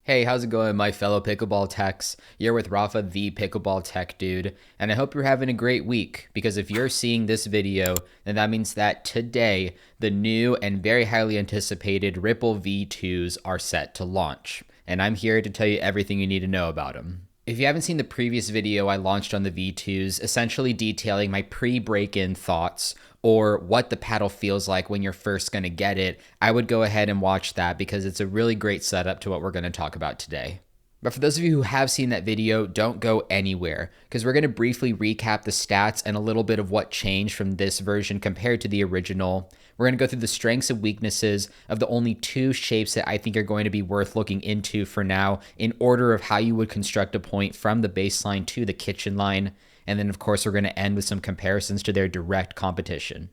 Hey, how's it going, my fellow pickleball techs? You're with Rafa, the pickleball tech dude, and I hope you're having a great week, because if you're seeing this video, then that means that today, the new and very highly anticipated Ripple V2s are set to launch, and I'm here to tell you everything you need to know about them. If you haven't seen the previous video I launched on the V2s, essentially detailing my pre-break-in thoughts or what the paddle feels like when you're first going to get it, I would go ahead and watch that because it's a really great setup to what we're going to talk about today. But for those of you who have seen that video, don't go anywhere because we're going to briefly recap the stats and a little bit of what changed from this version compared to the original. We're going to go through the strengths and weaknesses of the only two shapes that I think are going to be worth looking into for now in order of how you would construct a point from the baseline to the kitchen line. And then, of course, we're going to end with some comparisons to their direct competition.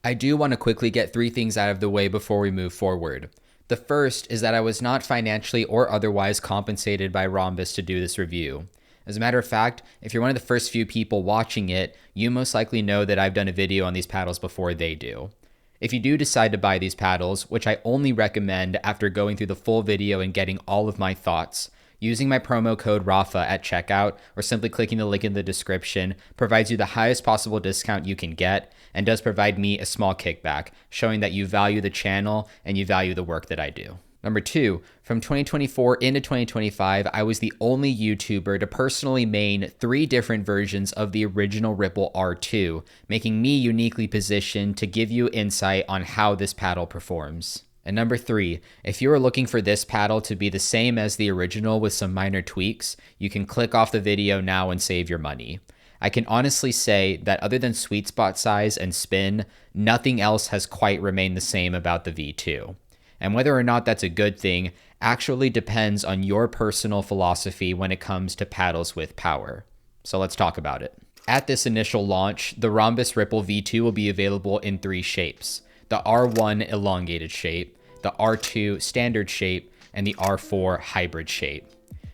I do want to quickly get three things out of the way before we move forward. The first is that I was not financially or otherwise compensated by Ronbus to do this review. As a matter of fact, if you're one of the first few people watching it, you most likely know that I've done a video on these paddles before they do. If you do decide to buy these paddles, which I only recommend after going through the full video and getting all of my thoughts, using my promo code RAFA at checkout or simply clicking the link in the description provides you the highest possible discount you can get and does provide me a small kickback, showing that you value the channel and you value the work that I do. Number two, from 2024 into 2025, I was the only YouTuber to personally main 3 different versions of the original Ripple R2, making me uniquely positioned to give you insight on how this paddle performs. And number 3, if you are looking for this paddle to be the same as the original with some minor tweaks, you can click off the video now and save your money. I can honestly say that other than sweet spot size and spin, nothing else has quite remained the same about the V2. And whether or not that's a good thing actually depends on your personal philosophy when it comes to paddles with power. So let's talk about it. At this initial launch, the Ronbus Ripple V2 will be available in 3 shapes: the R1 elongated shape, the R2 standard shape, and the R4 hybrid shape.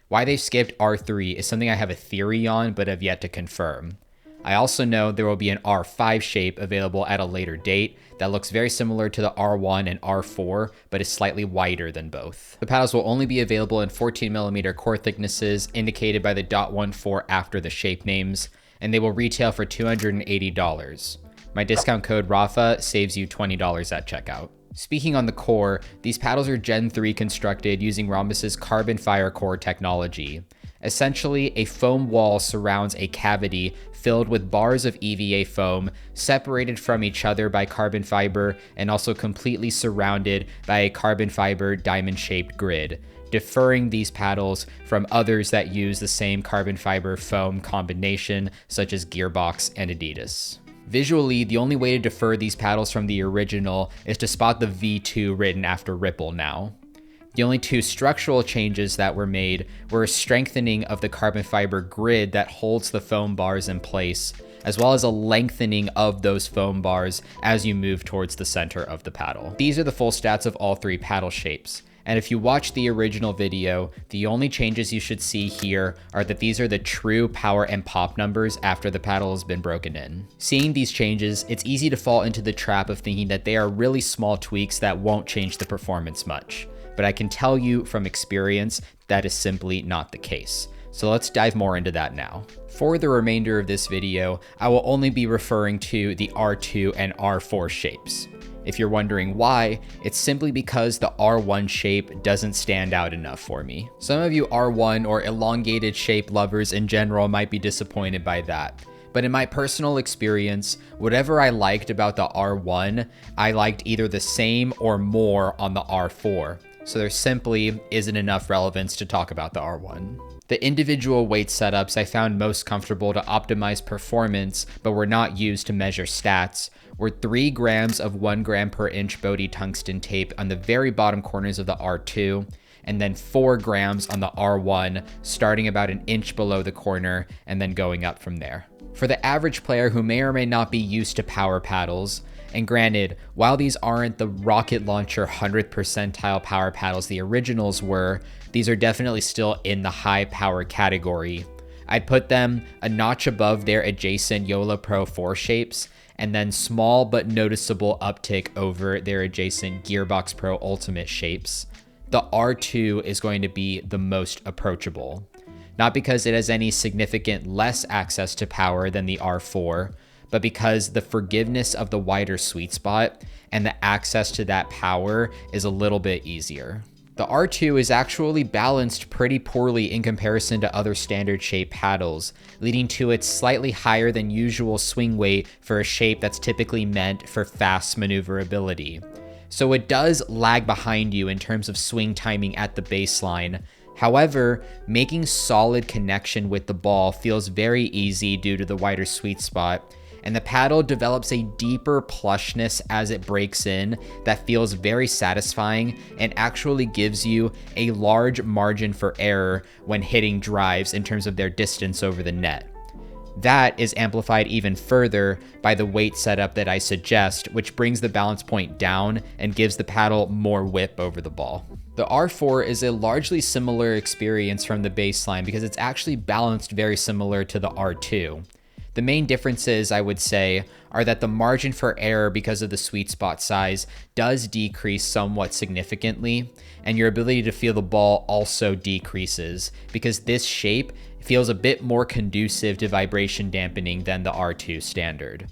Why they skipped R3 is something I have a theory on but have yet to confirm. I also know there will be an R5 shape available at a later date that looks very similar to the R1 and R4, but is slightly wider than both. The paddles will only be available in 14mm core thicknesses indicated by the .14 after the shape names, and they will retail for $280. My discount code RAFA saves you $20 at checkout. Speaking on the core, these paddles are Gen 3 constructed using Ronbus's carbon fiber core technology. Essentially, a foam wall surrounds a cavity filled with bars of EVA foam separated from each other by carbon fiber and also completely surrounded by a carbon fiber diamond-shaped grid, differing these paddles from others that use the same carbon fiber foam combination, such as Gearbox and Adidas. Visually, the only way to defer these paddles from the original is to spot the V2 written after Ripple now. The only 2 structural changes that were made were a strengthening of the carbon fiber grid that holds the foam bars in place, as well as a lengthening of those foam bars as you move towards the center of the paddle. These are the full stats of all 3 paddle shapes. And if you watch the original video, the only changes you should see here are that these are the true power and pop numbers after the paddle has been broken in. Seeing these changes, it's easy to fall into the trap of thinking that they are really small tweaks that won't change the performance much. But I can tell you from experience that is simply not the case. So let's dive more into that now. For the remainder of this video, I will only be referring to the R2 and R4 shapes. If you're wondering why, it's simply because the R1 shape doesn't stand out enough for me. Some of you R1 or elongated shape lovers in general might be disappointed by that. But in my personal experience, whatever I liked about the R1, I liked either the same or more on the R4. So there simply isn't enough relevance to talk about the R1. The individual weight setups I found most comfortable to optimize performance, but were not used to measure stats, were 3 grams of 1 gram per inch Bode tungsten tape on the very bottom corners of the R2, and then 4 grams on the R1, starting about an inch below the corner and then going up from there. For the average player who may or may not be used to power paddles, and granted, while these aren't the rocket launcher 100th percentile power paddles the originals were, these are definitely still in the high power category. I'd put them a notch above their adjacent Yola Pro 4 shapes, and then small but noticeable uptick over their adjacent Gearbox Pro Ultimate shapes. the R2 is going to be the most approachable. Not because it has any significant less access to power than the R4, but because the forgiveness of the wider sweet spot and the access to that power is a little bit easier. The R2 is actually balanced pretty poorly in comparison to other standard shape paddles, leading to its slightly higher than usual swing weight for a shape that's typically meant for fast maneuverability. So it does lag behind you in terms of swing timing at the baseline. However, making solid connection with the ball feels very easy due to the wider sweet spot, and the paddle develops a deeper plushness as it breaks in that feels very satisfying and actually gives you a large margin for error when hitting drives in terms of their distance over the net. That is amplified even further by the weight setup that I suggest, which brings the balance point down and gives the paddle more whip over the ball. The R4 is a largely similar experience from the baseline because it's actually balanced very similar to the R2. The main differences, I would say, are that the margin for error because of the sweet spot size does decrease somewhat significantly, and your ability to feel the ball also decreases because this shape feels a bit more conducive to vibration dampening than the R2 standard.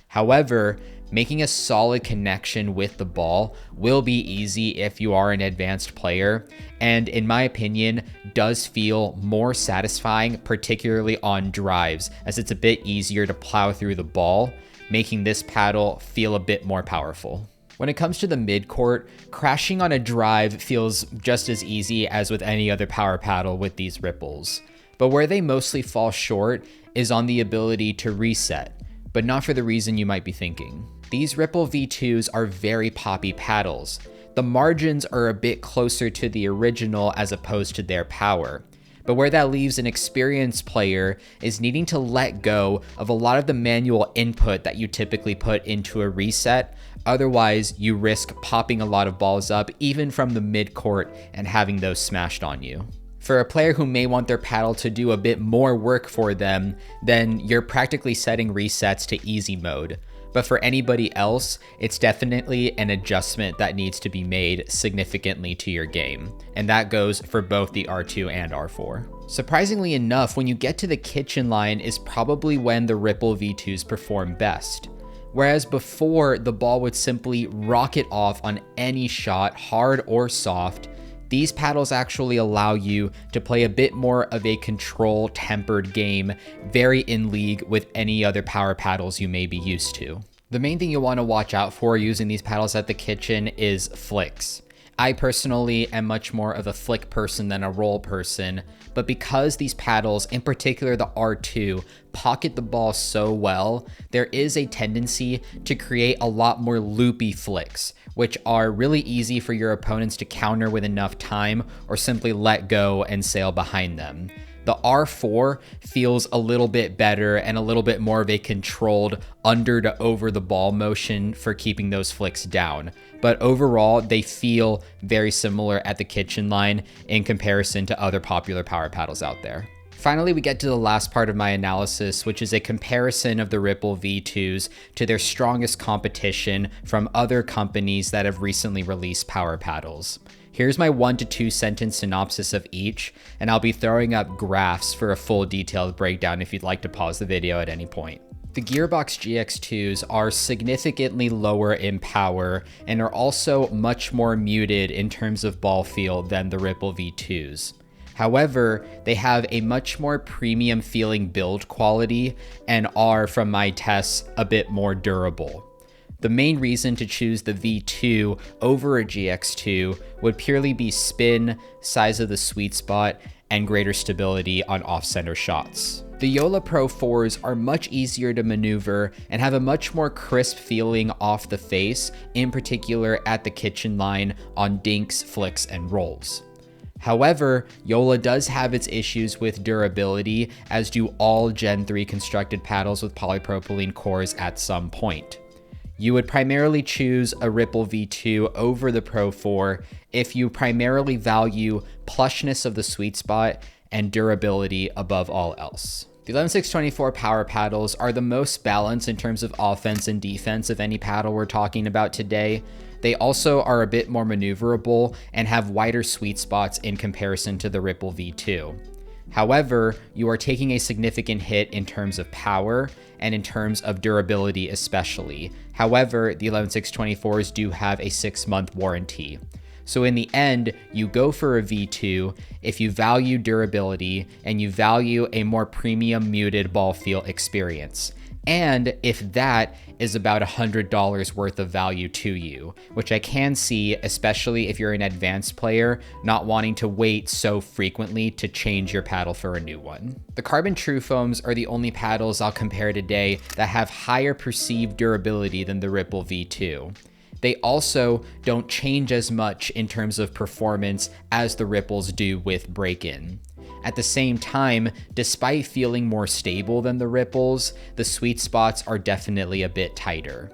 However, making a solid connection with the ball will be easy if you are an advanced player, and in my opinion, does feel more satisfying, particularly on drives, as it's a bit easier to plow through the ball, making this paddle feel a bit more powerful. When it comes to the midcourt, crashing on a drive feels just as easy as with any other power paddle with these ripples. But where they mostly fall short is on the ability to reset, but not for the reason you might be thinking. These Ripple V2s are very poppy paddles. The margins are a bit closer to the original as opposed to their power. But where that leaves an experienced player is needing to let go of a lot of the manual input that you typically put into a reset. Otherwise, you risk popping a lot of balls up, even from the midcourt, and having those smashed on you. For a player who may want their paddle to do a bit more work for them, then you're practically setting resets to easy mode. But for anybody else, it's definitely an adjustment that needs to be made significantly to your game. And that goes for both the R2 and R4. Surprisingly enough, when you get to the kitchen line is probably when the Ripple V2s perform best. Whereas before, the ball would simply rocket off on any shot, hard or soft, these paddles actually allow you to play a bit more of a control tempered game, very in league with any other power paddles you may be used to. The main thing you want to watch out for using these paddles at the kitchen is flicks. I personally am much more of a flick person than a roll person, but because these paddles, in particular the R2, pocket the ball so well, there is a tendency to create a lot more loopy flicks, which are really easy for your opponents to counter with enough time or simply let go and sail behind them. The R4 feels a little bit better and a little bit more of a controlled under to over the ball motion for keeping those flicks down. But overall, they feel very similar at the kitchen line in comparison to other popular power paddles out there. Finally, we get to the last part of my analysis, which is a comparison of the Ripple V2s to their strongest competition from other companies that have recently released power paddles. Here's my 1 to 2 sentence synopsis of each, and I'll be throwing up graphs for a full detailed breakdown if you'd like to pause the video at any point. The Gearbox GX2s are significantly lower in power and are also much more muted in terms of ball feel than the Ripple V2s. However, they have a much more premium feeling build quality and are, from my tests, a bit more durable. The main reason to choose the V2 over a GX2 would purely be spin, size of the sweet spot, and greater stability on off-center shots. The Yola Pro 4s are much easier to maneuver and have a much more crisp feeling off the face, in particular at the kitchen line on dinks, flicks, and rolls. However, Yola does have its issues with durability, as do all Gen 3 constructed paddles with polypropylene cores at some point. You would primarily choose a Ripple V2 over the Pro 4 if you primarily value plushness of the sweet spot and durability above all else. The 11624 power paddles are the most balanced in terms of offense and defense of any paddle we're talking about today. They also are a bit more maneuverable and have wider sweet spots in comparison to the Ripple V2. However, you are taking a significant hit in terms of power and in terms of durability especially. However, the 11624s do have a 6-month warranty. So in the end, you go for a V2 if you value durability and you value a more premium muted ball feel experience. And if that is about $100 worth of value to you, which I can see, especially if you're an advanced player, not wanting to wait so frequently to change your paddle for a new one. The Carbon True Foams are the only paddles I'll compare today that have higher perceived durability than the Ripple V2. They also don't change as much in terms of performance as the Ripples do with break-in. At the same time, despite feeling more stable than the Ripples, the sweet spots are definitely a bit tighter.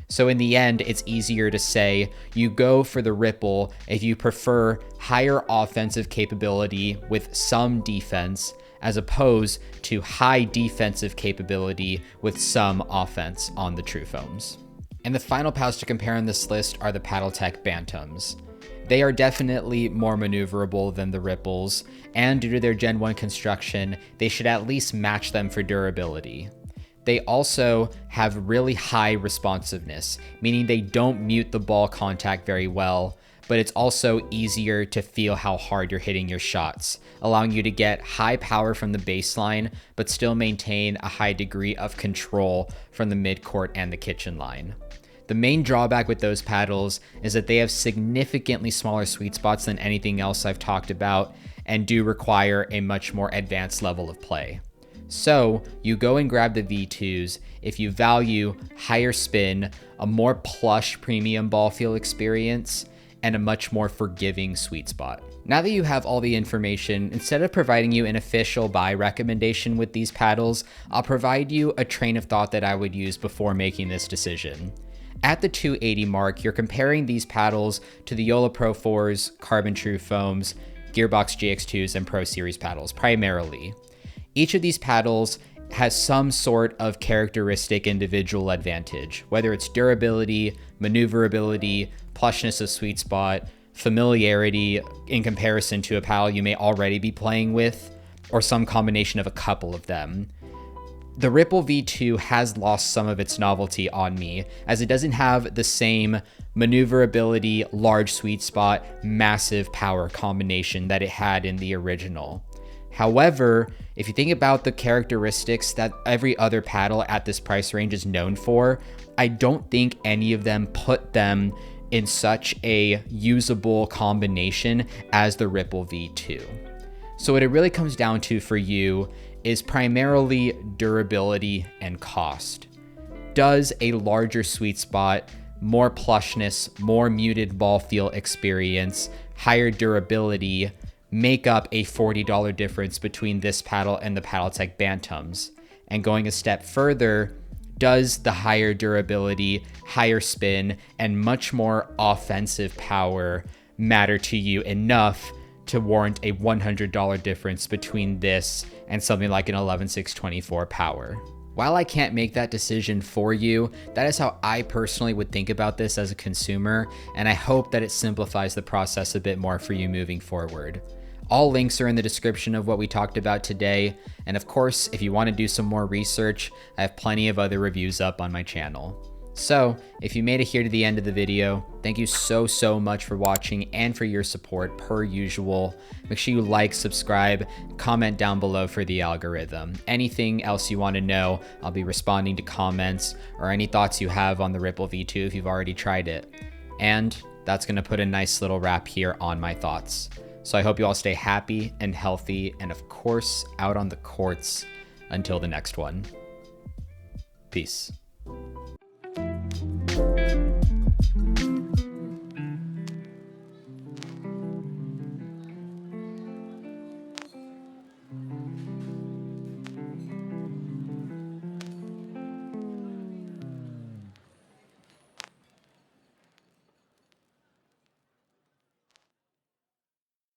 So in the end, it's easier to say you go for the Ripple if you prefer higher offensive capability with some defense, as opposed to high defensive capability with some offense on the True Foams. And the final paddles to compare on this list are the Paddletech Bantams. They are definitely more maneuverable than the Ripples, and due to their Gen 1 construction, they should at least match them for durability. They also have really high responsiveness, meaning they don't mute the ball contact very well, but it's also easier to feel how hard you're hitting your shots, allowing you to get high power from the baseline, but still maintain a high degree of control from the midcourt and the kitchen line. The main drawback with those paddles is that they have significantly smaller sweet spots than anything else I've talked about and do require a much more advanced level of play. So you go and grab the V2s if you value higher spin, a more plush premium ball feel experience, and a much more forgiving sweet spot. Now that you have all the information, instead of providing you an official buy recommendation with these paddles, I'll provide you a train of thought that I would use before making this decision. At the 280 mark, you're comparing these paddles to the Yola Pro 4s, Carbon True Foams, Gearbox GX2s, and Pro Series paddles primarily. Each of these paddles has some sort of characteristic individual advantage, whether it's durability, maneuverability, plushness of sweet spot, familiarity in comparison to a paddle you may already be playing with, or some combination of a couple of them. The Ripple V2 has lost some of its novelty on me, as it doesn't have the same maneuverability, large sweet spot, massive power combination that it had in the original. However, if you think about the characteristics that every other paddle at this price range is known for, I don't think any of them put them in such a usable combination as the Ripple V2. So what it really comes down to for you is primarily durability and cost. Does a larger sweet spot, more plushness, more muted ball feel experience, higher durability make up a $40 difference between this paddle and the Paddletech Bantams? And going a step further, does the higher durability, higher spin, and much more offensive power matter to you enough to warrant a $100 difference between this and something like an 11624 power? While I can't make that decision for you, that is how I personally would think about this as a consumer, and I hope that it simplifies the process a bit more for you moving forward. All links are in the description of what we talked about today, and of course, if you want to do some more research, I have plenty of other reviews up on my channel. So, if you made it here to the end of the video, thank you so much for watching and for your support per usual. Make sure you like, subscribe, comment down below for the algorithm. Anything else you want to know, I'll be responding to comments or any thoughts you have on the Ripple V2 if you've already tried it. And that's going to put a nice little wrap here on my thoughts. So I hope you all stay happy and healthy, and of course, out on the courts until the next one. Peace.